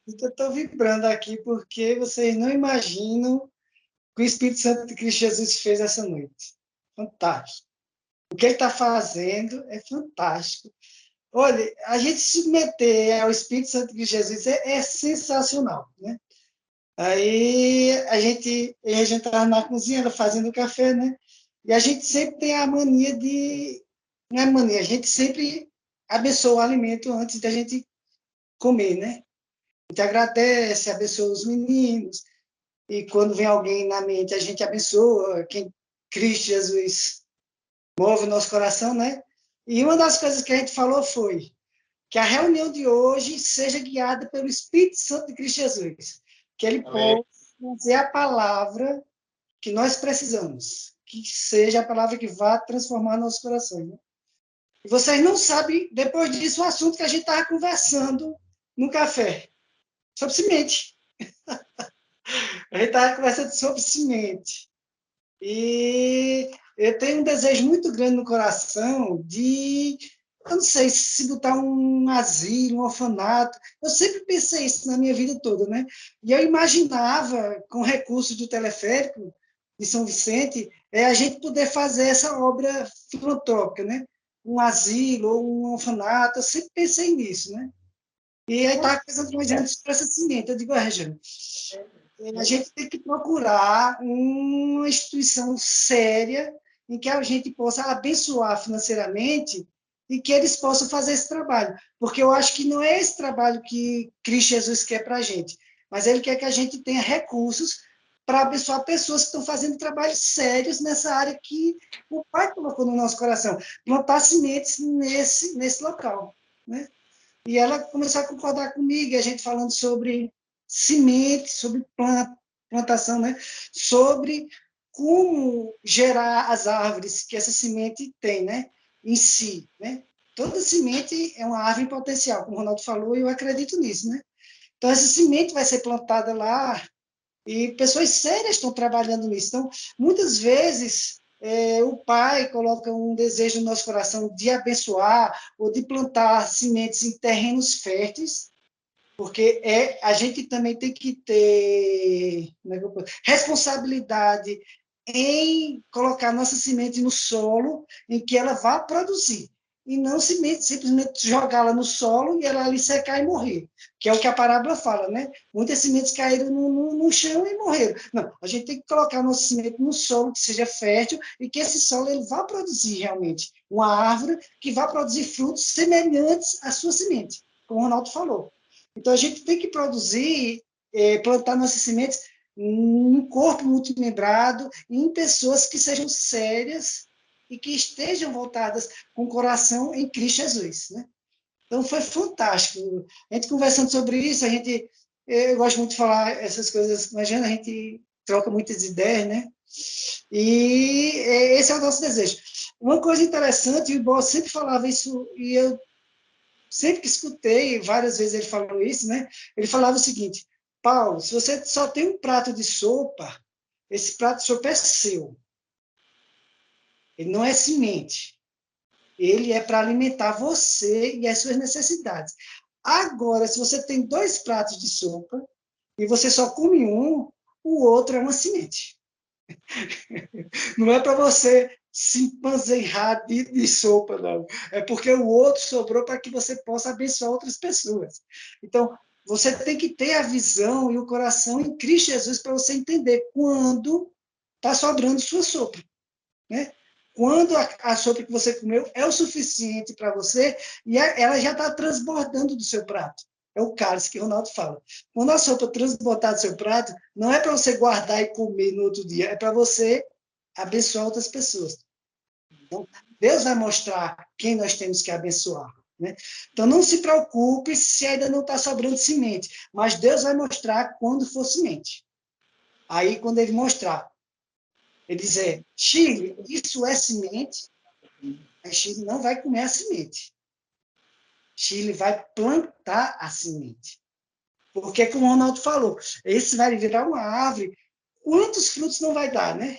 Eu estou vibrando aqui porque vocês não imaginam o que o Espírito Santo de Cristo Jesus fez essa noite. Fantástico. O que ele está fazendo é fantástico. Olha, a gente se submeter ao Espírito Santo de Cristo Jesus é sensacional, né? Aí a gente estava na cozinha fazendo café, né? E a gente sempre tem a mania de. Não é mania, a gente sempre abençoa o alimento antes da gente comer, né? A gente agradece, abençoa os meninos, e quando vem alguém na mente, a gente abençoa, quem Cristo Jesus move o nosso coração, né? E uma das coisas que a gente falou foi que a reunião de hoje seja guiada pelo Espírito Santo de Cristo Jesus, que ele Amém. possa trazer a palavra que nós precisamos, que seja a palavra que vá transformar nosso coração. Né? E vocês não sabem, depois disso, o assunto que a gente estava conversando no café, sobre semente. A gente estava conversando sobre semente. E eu tenho um desejo muito grande no coração de, eu não sei, se botar um asilo, um orfanato. Eu sempre pensei isso na minha vida toda, né? E eu imaginava, com recursos do teleférico de São Vicente, a gente poder fazer essa obra filantrópica, né? Um asilo ou um orfanato. Eu sempre pensei nisso, né? E aí estava pensando mais antes para essa semente. Eu digo, Regina, a gente tem que procurar uma instituição séria em que a gente possa abençoar financeiramente e que eles possam fazer esse trabalho. Porque eu acho que não é esse trabalho que Cristo Jesus quer para a gente, mas Ele quer que a gente tenha recursos para abençoar pessoas que estão fazendo trabalhos sérios nessa área que o Pai colocou no nosso coração, plantar sementes nesse local. Né? E ela começou a concordar comigo, a gente falando sobre semente, sobre plantação, né? Sobre como gerar as árvores que essa semente tem, né? Em si, né? Toda semente é uma árvore em potencial, como o Ronaldo falou, e eu acredito nisso, né? Então, essa semente vai ser plantada lá e pessoas sérias estão trabalhando nisso. Então, muitas vezes, o pai coloca um desejo no nosso coração de abençoar ou de plantar sementes em terrenos férteis, porque a gente também tem que ter responsabilidade em colocar nossa semente no solo em que ela vá produzir, e não simplesmente jogá-la no solo e ela ali secar e morrer, que é o que a parábola fala, né? Muitas sementes caíram no chão e morreram. Não, a gente tem que colocar nossa semente no solo que seja fértil e que esse solo ele vá produzir realmente uma árvore que vá produzir frutos semelhantes à sua semente, como o Ronaldo falou. Então, a gente tem que produzir, plantar nossas sementes em corpo multimembrado, em pessoas que sejam sérias e que estejam voltadas com o coração em Cristo Jesus. Né? Então, foi fantástico. A gente conversando sobre isso, eu gosto muito de falar essas coisas, imagina, a gente troca muitas ideias, né? E esse é o nosso desejo. Uma coisa interessante, o Ibó sempre falava isso, e eu sempre que escutei, várias vezes ele falou isso, né? Ele falava o seguinte: Paulo, se você só tem um prato de sopa, esse prato de sopa é seu. Ele não é semente. Ele é para alimentar você e as suas necessidades. Agora, se você tem 2 pratos de sopa e você só come um, o outro é uma semente. Não é para você se empanzerrar de sopa, não. É porque o outro sobrou para que você possa abençoar outras pessoas. Então, você tem que ter a visão e o coração em Cristo Jesus para você entender quando está sobrando sua sopa. Né? Quando a sopa que você comeu é o suficiente para você e ela já está transbordando do seu prato. É o cálice que o Ronaldo fala. Quando a sopa transbordar do seu prato, não é para você guardar e comer no outro dia, é para você abençoar outras pessoas. Então, Deus vai mostrar quem nós temos que abençoar. Né? Então, não se preocupe se ainda não está sobrando semente, mas Deus vai mostrar quando for semente. Aí, quando ele mostrar, ele dizer, Chile, isso é semente, a Chile não vai comer a semente. Chile vai plantar a semente. Porque, como o Ronaldo falou, esse vai virar uma árvore, quantos frutos não vai dar, né?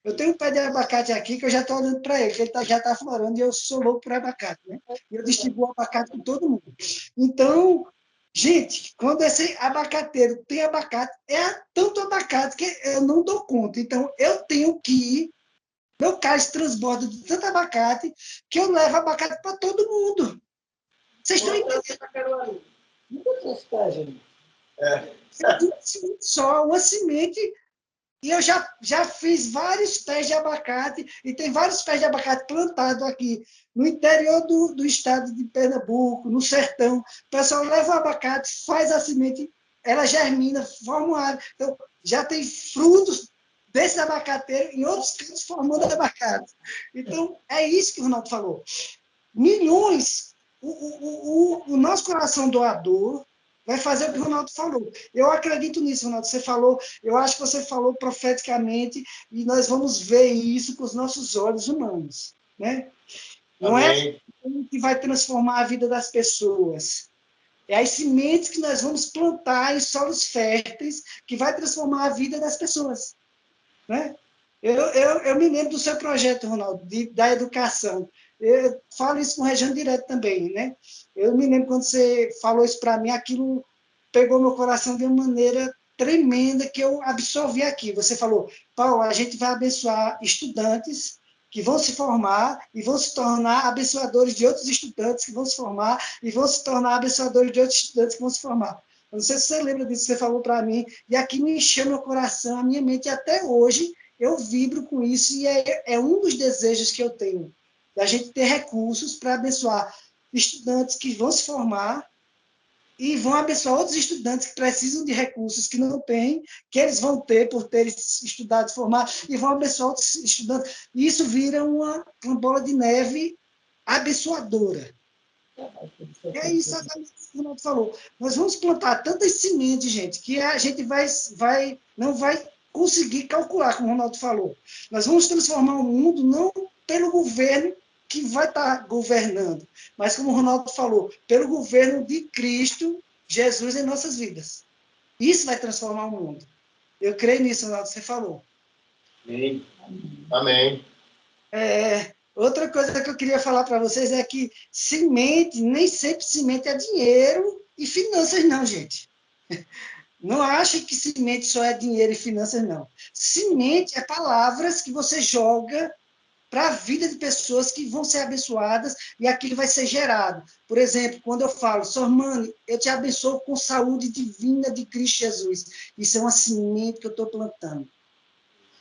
Eu tenho um pé de abacate aqui que eu já estou olhando para ele, que ele já está florando e eu sou louco por abacate, né? E eu distribuo abacate com todo mundo. Então, Gente, quando esse abacateiro tem abacate, é tanto abacate que eu não dou conta. Então, eu tenho que ir, meu cálice transborda de tanto abacate que eu levo abacate para todo mundo. Vocês estão entendendo? Nunca trouxe para gente. Só uma semente. E eu já fiz vários pés de abacate, e tem vários pés de abacate plantados aqui, no interior do estado de Pernambuco, no sertão. O pessoal leva o abacate, faz a semente, ela germina, forma uma árvore. Então, já tem frutos desse abacateiro em outros cantos formando abacate. Então, é isso que o Ronaldo falou. Milhões, o nosso coração doador vai fazer o que o Ronaldo falou. Eu acredito nisso, Ronaldo. Você falou, eu acho que você falou profeticamente, e nós vamos ver isso com os nossos olhos humanos. Né? Não Amém. É o que vai transformar a vida das pessoas. É as sementes que nós vamos plantar em solos férteis que vai transformar a vida das pessoas. Né? Eu me lembro do seu projeto, Ronaldo, da educação. Eu falo isso com o Região Direto também, né? Eu me lembro quando você falou isso para mim, aquilo pegou meu coração de uma maneira tremenda que eu absorvi aqui. Você falou, Paulo, a gente vai abençoar estudantes que vão se formar e vão se tornar abençoadores de outros estudantes que vão se formar e vão se tornar abençoadores de outros estudantes que vão se formar. Eu não sei se você lembra disso que você falou para mim, e aqui me encheu meu coração, a minha mente, e até hoje eu vibro com isso, e é um dos desejos que eu tenho, da gente ter recursos para abençoar estudantes que vão se formar e vão abençoar outros estudantes que precisam de recursos que não têm, que eles vão ter por terem estudado e formado, e vão abençoar outros estudantes. E isso vira uma bola de neve abençoadora. É isso exatamente que o Ronaldo falou. Nós vamos plantar tantas sementes, gente, que a gente não vai conseguir calcular, como o Ronaldo falou. Nós vamos transformar o mundo não pelo governo que vai estar governando, mas, como o Ronaldo falou, pelo governo de Cristo, Jesus, em nossas vidas. Isso vai transformar o mundo. Eu creio nisso, Ronaldo, você falou. Amém. Amém. Outra coisa que eu queria falar para vocês é que semente, nem sempre semente é dinheiro e finanças, não, gente. Não ache que semente só é dinheiro e finanças, não. Semente é palavras que você joga para a vida de pessoas que vão ser abençoadas e aquilo vai ser gerado. Por exemplo, quando eu falo, Sormani, eu te abençoo com saúde divina de Cristo Jesus. Isso é uma semente que eu estou plantando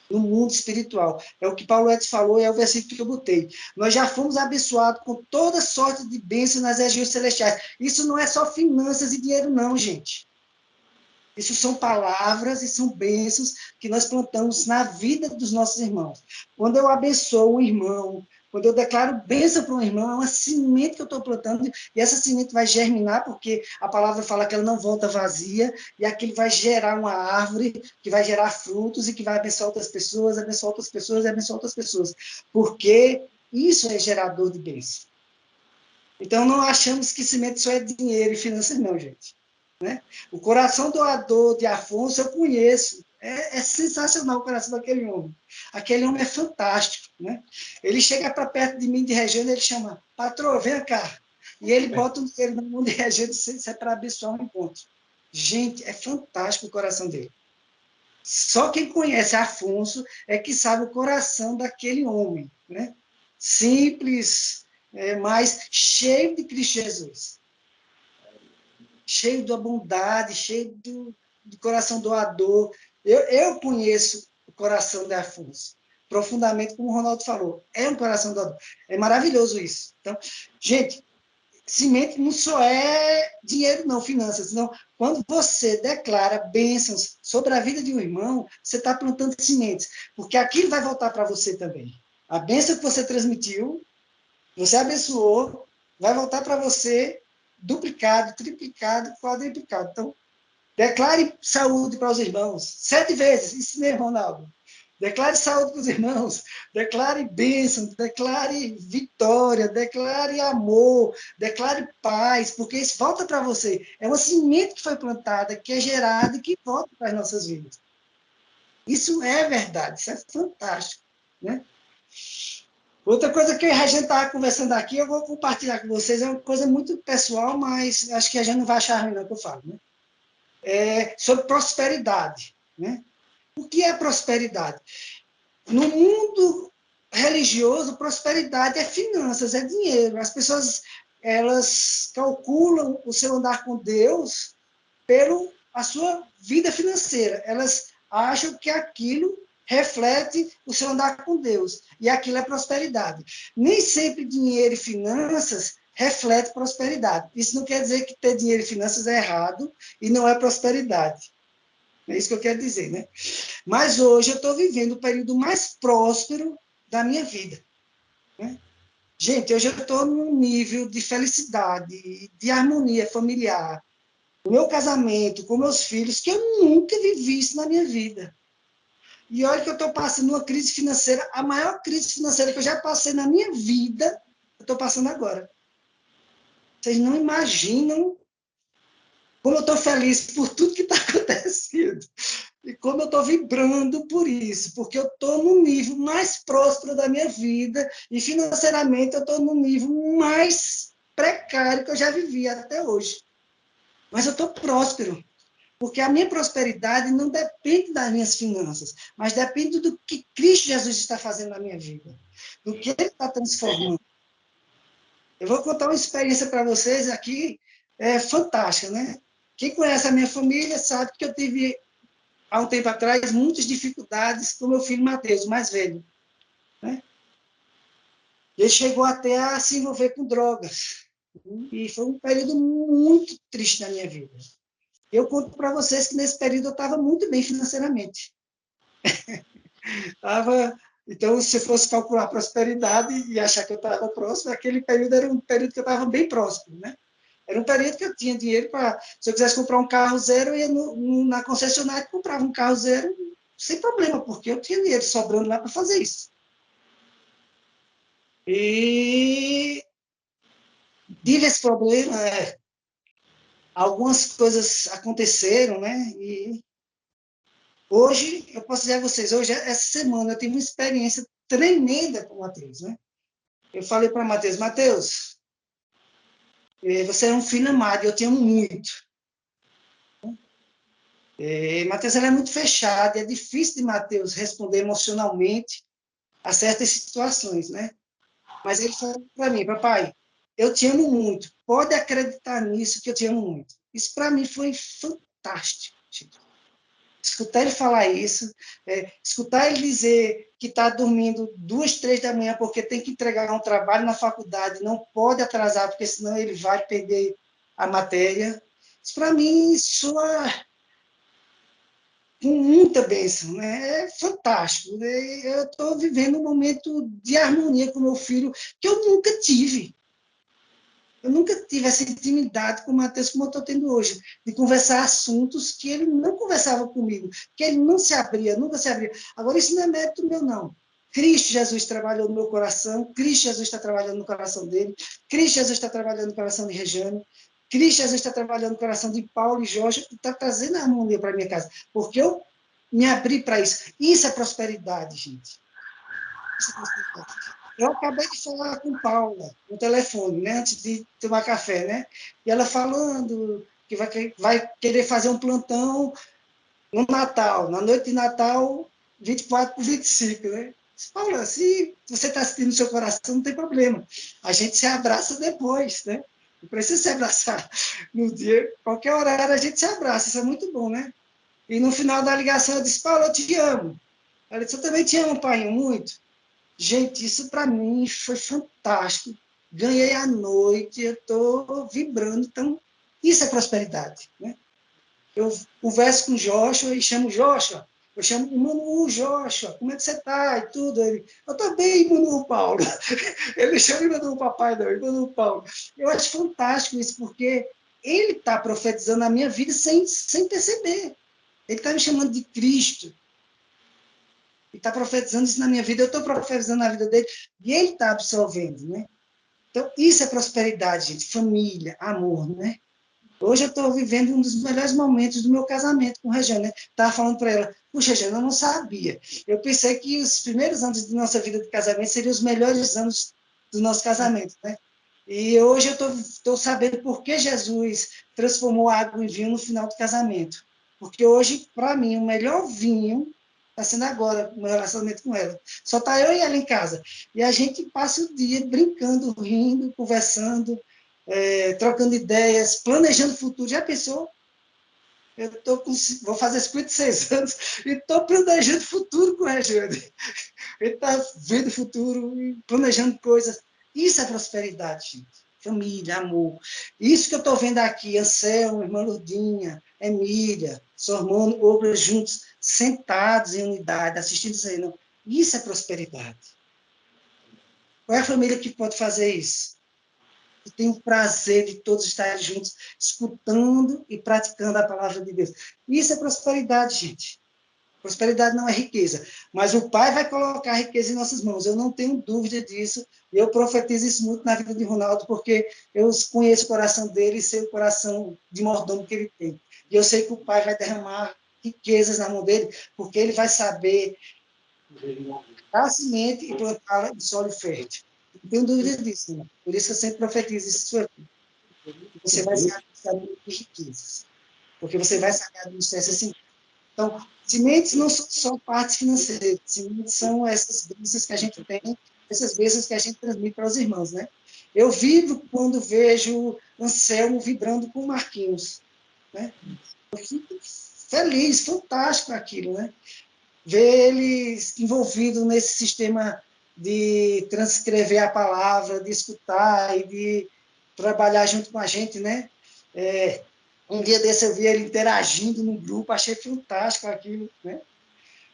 no mundo espiritual. É o que Paulo Edson falou e é o versículo que eu botei. Nós já fomos abençoados com toda sorte de bênçãos nas regiões celestiais. Isso não é só finanças e dinheiro, não, gente. Isso são palavras e são bênçãos que nós plantamos na vida dos nossos irmãos. Quando eu abençoo um irmão, quando eu declaro bênção para um irmão, é uma semente que eu estou plantando, e essa semente vai germinar, porque a palavra fala que ela não volta vazia, e aquilo vai gerar uma árvore, que vai gerar frutos, e que vai abençoar outras pessoas, abençoar outras pessoas, e abençoar outras pessoas. Porque isso é gerador de bênção. Então, não achamos que semente só é dinheiro e finanças, não, gente. Né? O coração doador de Afonso eu conheço. É sensacional o coração daquele homem. Aquele homem é fantástico. Né? Ele chega para perto de mim de Regiane e ele chama, patrão, vem cá. E ele bota o dinheiro na mão de Regiane, isso é para abençoar um encontro. Gente, é fantástico o coração dele. Só quem conhece Afonso é que sabe o coração daquele homem. Né? Simples, mas cheio de Cristo Jesus. Cheio da bondade, cheio do coração doador. Eu conheço o coração de Afonso, profundamente, como o Ronaldo falou. É um coração doador. É maravilhoso isso. Então, gente, semente não só é dinheiro, não, finanças. Não. Quando você declara bênçãos sobre a vida de um irmão, você está plantando sementes, porque aquilo vai voltar para você também. A bênção que você transmitiu, você abençoou, vai voltar para você duplicado, triplicado, quadruplicado. Então, declare saúde para os irmãos. 7 vezes, isso mesmo, Ronaldo. Declare saúde para os irmãos, declare bênção, declare vitória, declare amor, declare paz, porque isso volta para você. É uma semente que foi plantada, que é gerada e que volta para as nossas vidas. Isso é verdade, isso é fantástico. Né? Outra coisa que a gente estava conversando aqui, eu vou compartilhar com vocês, é uma coisa muito pessoal, mas acho que a gente não vai achar ruim não que eu falo, né? Sobre prosperidade, né? O que é prosperidade? No mundo religioso, prosperidade é finanças, é dinheiro. As pessoas, elas calculam o seu andar com Deus pela a sua vida financeira. Elas acham que aquilo reflete o seu andar com Deus. E aquilo é prosperidade. Nem sempre dinheiro e finanças reflete prosperidade. Isso não quer dizer que ter dinheiro e finanças é errado e não é prosperidade. É isso que eu quero dizer, né? Mas hoje eu estou vivendo o período mais próspero da minha vida, né? Gente, hoje eu estou num nível de felicidade, de harmonia familiar, o meu casamento com meus filhos, que eu nunca vivi isso na minha vida. E olha que eu estou passando uma crise financeira, a maior crise financeira que eu já passei na minha vida, eu estou passando agora. Vocês não imaginam como eu estou feliz por tudo que está acontecendo. E como eu estou vibrando por isso, porque eu estou no nível mais próspero da minha vida e financeiramente eu estou no nível mais precário que eu já vivi até hoje. Mas eu estou próspero, porque a minha prosperidade não depende das minhas finanças, mas depende do que Cristo Jesus está fazendo na minha vida, do que Ele está transformando. Eu vou contar uma experiência para vocês aqui, fantástica, né? Quem conhece a minha família sabe que eu tive, há um tempo atrás, muitas dificuldades com meu filho Mateus, o mais velho, né? Ele chegou até a se envolver com drogas, e foi um período muito triste na minha vida. Eu conto para vocês que nesse período eu estava muito bem financeiramente. Então, se eu fosse calcular a prosperidade e achar que eu estava próximo, aquele período era um período que eu estava bem próximo, né? Era um período que eu tinha dinheiro para... Se eu quisesse comprar um carro zero, eu ia na concessionária e comprava um carro zero sem problema, porque eu tinha dinheiro sobrando lá para fazer isso. E tive esse problema, algumas coisas aconteceram, né? E hoje, eu posso dizer a vocês, hoje, essa semana, eu tive uma experiência tremenda com o Mateus, né? Eu falei para o Mateus, Mateus, você é um filho amado, eu te amo muito. Mateus, ele é muito fechado, é difícil de Mateus responder emocionalmente a certas situações, né? Mas ele falou para mim, papai, eu te amo muito, pode acreditar nisso que eu te amo muito. Isso para mim foi fantástico. Escutar ele falar isso, escutar ele dizer que está dormindo 2, 3 da manhã porque tem que entregar um trabalho na faculdade, não pode atrasar, porque senão ele vai perder a matéria. Isso, para mim, soa com muita bênção, né? É fantástico. Né? Eu estou vivendo um momento de harmonia com meu filho que eu nunca tive. Eu nunca tive essa intimidade com o Mateus como eu estou tendo hoje, de conversar assuntos que ele não conversava comigo, que ele não se abria, nunca se abria. Agora, isso não é mérito meu, não. Cristo Jesus trabalhou no meu coração, Cristo Jesus está trabalhando no coração dele, Cristo Jesus está trabalhando no coração de Regiane, Cristo Jesus está trabalhando no coração de Paulo e Jorge, e está trazendo harmonia para a minha casa, porque eu me abri para isso. Isso é prosperidade, gente. Isso é prosperidade. Eu acabei de falar com Paula no telefone, né, antes de tomar café, né? E ela falando que vai querer fazer um plantão no Natal, na noite de Natal, 24 por 25, né? Paula, se você está sentindo no seu coração, não tem problema. A gente se abraça depois, né? Não precisa se abraçar no dia, qualquer horário a gente se abraça, isso é muito bom, né? E no final da ligação eu disse, Paula, eu te amo. Ela disse, eu também te amo, pai, muito. Gente, isso para mim foi fantástico. Ganhei a noite, eu estou vibrando. Então, isso é prosperidade. Né? Eu converso com o Joshua e chamo Joshua. Eu chamo o Manu, Joshua, como é que você está? E tudo. Ele, eu estou bem, Manu Paulo. Ele chama Manu o papai, não, Manu Paulo. Eu acho fantástico isso, porque ele está profetizando a minha vida sem perceber. Ele está me chamando de Cristo. Ele está profetizando isso na minha vida, eu estou profetizando na vida dele, e ele está absorvendo, né? Então, isso é prosperidade, gente, família, amor, né? Hoje eu estou vivendo um dos melhores momentos do meu casamento com a Regiane, né? Estava falando para ela, puxa, Regiane, eu não sabia. Eu pensei que os primeiros anos de nossa vida de casamento seriam os melhores anos do nosso casamento, né? E hoje eu estou sabendo por que Jesus transformou a água em vinho no final do casamento. Porque hoje, para mim, o melhor vinho está sendo agora, o meu relacionamento com ela. Só está eu e ela em casa. E a gente passa o dia brincando, rindo, conversando, trocando ideias, planejando o futuro. Já pensou? Vou fazer 56 anos e estou planejando o futuro com a Regiane. Ele está vendo o futuro e planejando coisas. Isso é prosperidade, gente. Família, amor. Isso que eu estou vendo aqui, Anselmo, irmã Lourdinha, Emília, seu irmão, obras juntos, sentados em unidade, assistindo isso aí. Não. Isso é prosperidade. Qual é a família que pode fazer isso? Que tem o prazer de todos estarem juntos, escutando e praticando a palavra de Deus. Isso é prosperidade, gente. Prosperidade não é riqueza, mas o Pai vai colocar a riqueza em nossas mãos. Eu não tenho dúvida disso. E eu profetizo isso muito na vida de Ronaldo, porque eu conheço o coração dele e sei o coração de mordomo que ele tem. E eu sei que o Pai vai derramar riquezas na mão dele, porque ele vai saber a semente e plantá-la em solo fértil. Não tenho dúvida disso, irmão. Por isso eu sempre profetizo isso. Você vai ser administrador de riquezas, porque você vai saber administrar essas sementes. Então, sementes não são só partes financeiras, sementes são essas bênçãos que a gente tem, essas bênçãos que a gente transmite para os irmãos, né? Eu vibro quando vejo Anselmo vibrando com o Marquinhos, né? Eu fico feliz, fantástico aquilo, né? Ver eles envolvidos nesse sistema de transcrever a palavra, de escutar e de trabalhar junto com a gente, né? Um dia desse eu vi ele interagindo no grupo, achei fantástico aquilo, né?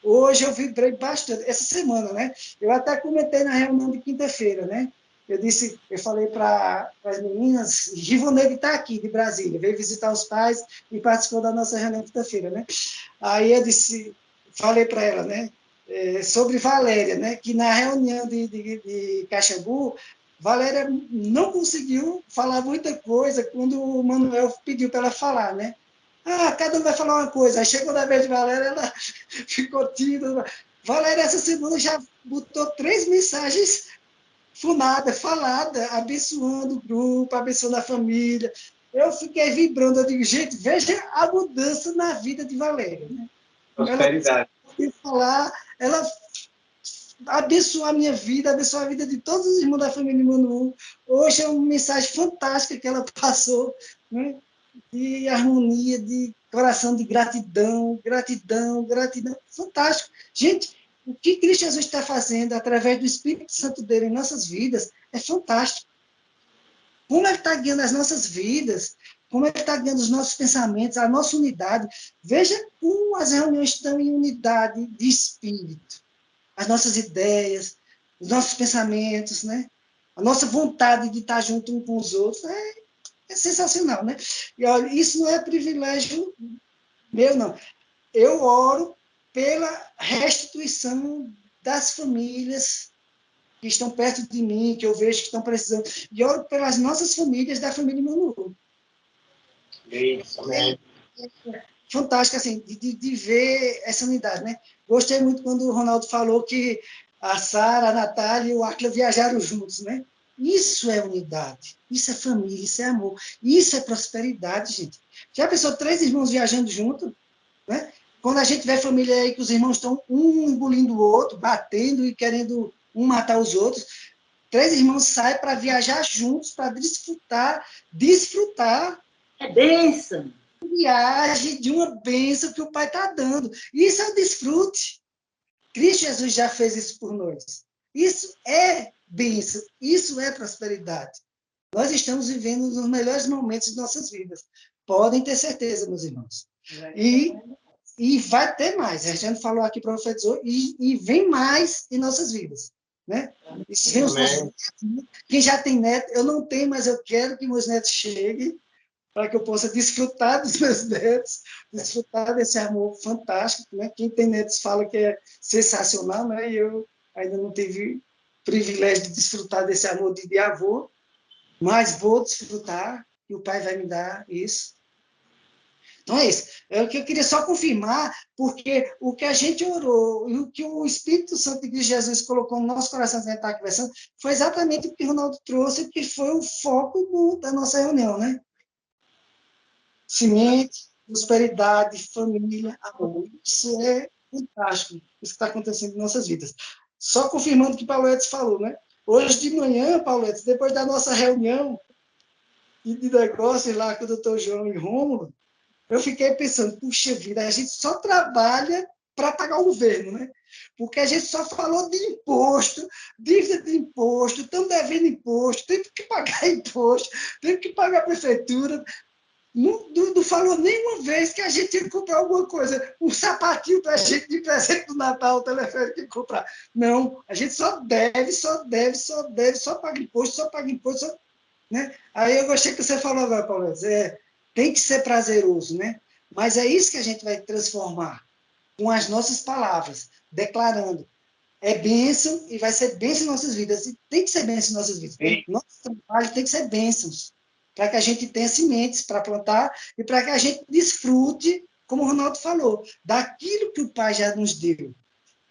Hoje eu vibrei bastante, essa semana, né? Eu até comentei na reunião de quinta-feira, né? Eu falei para as meninas, Givoneide está aqui, de Brasília, veio visitar os pais e participou da nossa reunião de quinta-feira, né? Aí eu falei para ela, né? Sobre Valéria, né? Que na reunião de Caxambu, Valéria não conseguiu falar muita coisa quando o Manuel pediu para ela falar, né? Cada um vai falar uma coisa. Aí chegou na vez de Valéria, ela ficou tímida. Valéria, essa semana, já botou 3 mensagens falada, abençoando o grupo, abençoando a família. Eu fiquei vibrando. Eu digo, gente, veja a mudança na vida de Valéria. Né? Prosperidade. Ela abençoou a minha vida, abençoou a vida de todos os irmãos da família Manu. Hoje é uma mensagem fantástica que ela passou, né? De harmonia, de coração de gratidão, gratidão, gratidão. Fantástico. Gente, o que Cristo Jesus está fazendo através do Espírito Santo dele em nossas vidas é fantástico. Como ele está guiando as nossas vidas, como ele está guiando os nossos pensamentos, a nossa unidade. Veja como as reuniões estão em unidade de espírito. As nossas ideias, os nossos pensamentos, né? A nossa vontade de estar junto um com os outros é sensacional, né? E olha, isso não é privilégio meu, não. Eu oro pela restituição das famílias que estão perto de mim, que eu vejo que estão precisando, e oro pelas nossas famílias, da família Manu. Amém. Fantástico, assim, de ver essa unidade, né? Gostei muito quando o Ronaldo falou que a Sara, a Natália e o Áquila viajaram juntos, né? Isso é unidade, isso é família, isso é amor, isso é prosperidade, gente. Já pensou 3 irmãos viajando juntos, né? Quando a gente vê família aí que os irmãos estão um engolindo o outro, batendo e querendo um matar os outros, 3 irmãos saem para viajar juntos, para desfrutar. É bênção. Viagem de uma bênção que o Pai está dando. Isso é o desfrute. Cristo Jesus já fez isso por nós. Isso é bênção, isso é prosperidade. Nós estamos vivendo os melhores momentos de nossas vidas. Podem ter certeza, meus irmãos. E vai ter mais. A gente falou aqui, profetizou, e vem mais em nossas vidas. Né? Vem os nossos netos. Quem já tem neto, eu não tenho, mas eu quero que meus netos cheguem para que eu possa desfrutar dos meus netos, desfrutar desse amor fantástico, né? Quem tem netos fala que é sensacional, né? E eu ainda não tive privilégio de desfrutar desse amor de avô, mas vou desfrutar, e o Pai vai me dar isso. Então, é isso. É o que eu queria só confirmar, porque o que a gente orou e o que o Espírito Santo de Jesus colocou no nosso coração para estar conversando foi exatamente o que o Ronaldo trouxe, que foi o foco da nossa reunião, né? Semente, prosperidade, família, amor. Isso é fantástico, isso que está acontecendo em nossas vidas. Só confirmando o que Paulo Edson falou, né? Hoje de manhã, Paulo Edson, depois da nossa reunião de negócios lá com o doutor João e Rômulo, eu fiquei pensando, puxa vida, a gente só trabalha para pagar o governo, né? Porque a gente só falou de imposto, dívida de imposto, estamos devendo imposto, temos que pagar imposto, temos que pagar a prefeitura. Não falou nenhuma vez que a gente tinha que comprar alguma coisa, um sapatinho para a gente de presente do Natal, o telefone que comprar. Não, a gente só deve, só deve, só deve, só paga imposto, só, né? Aí eu gostei que você falou agora, Paulo, tem que ser prazeroso, né? Mas é isso que a gente vai transformar com as nossas palavras, declarando. É bênção e vai ser bênção em nossas vidas. E tem que ser bênção em nossas vidas. Nosso trabalho tem que ser bênçãos, para que a gente tenha sementes para plantar e para que a gente desfrute, como o Ronaldo falou, daquilo que o Pai já nos deu.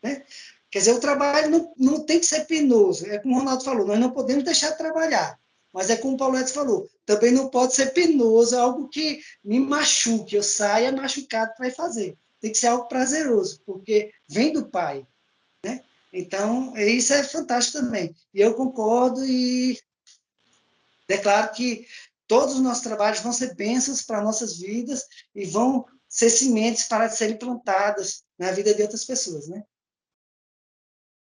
Né? Quer dizer, o trabalho não tem que ser penoso. É como o Ronaldo falou, nós não podemos deixar de trabalhar. Mas é como o Paulo Edson falou, também não pode ser penoso, algo que me machuque, eu saia machucado para fazer. Tem que ser algo prazeroso, porque vem do Pai. Né? Então, isso é fantástico também. E eu concordo e declaro que todos os nossos trabalhos vão ser bênçãos para nossas vidas e vão ser sementes para serem plantadas na vida de outras pessoas, né?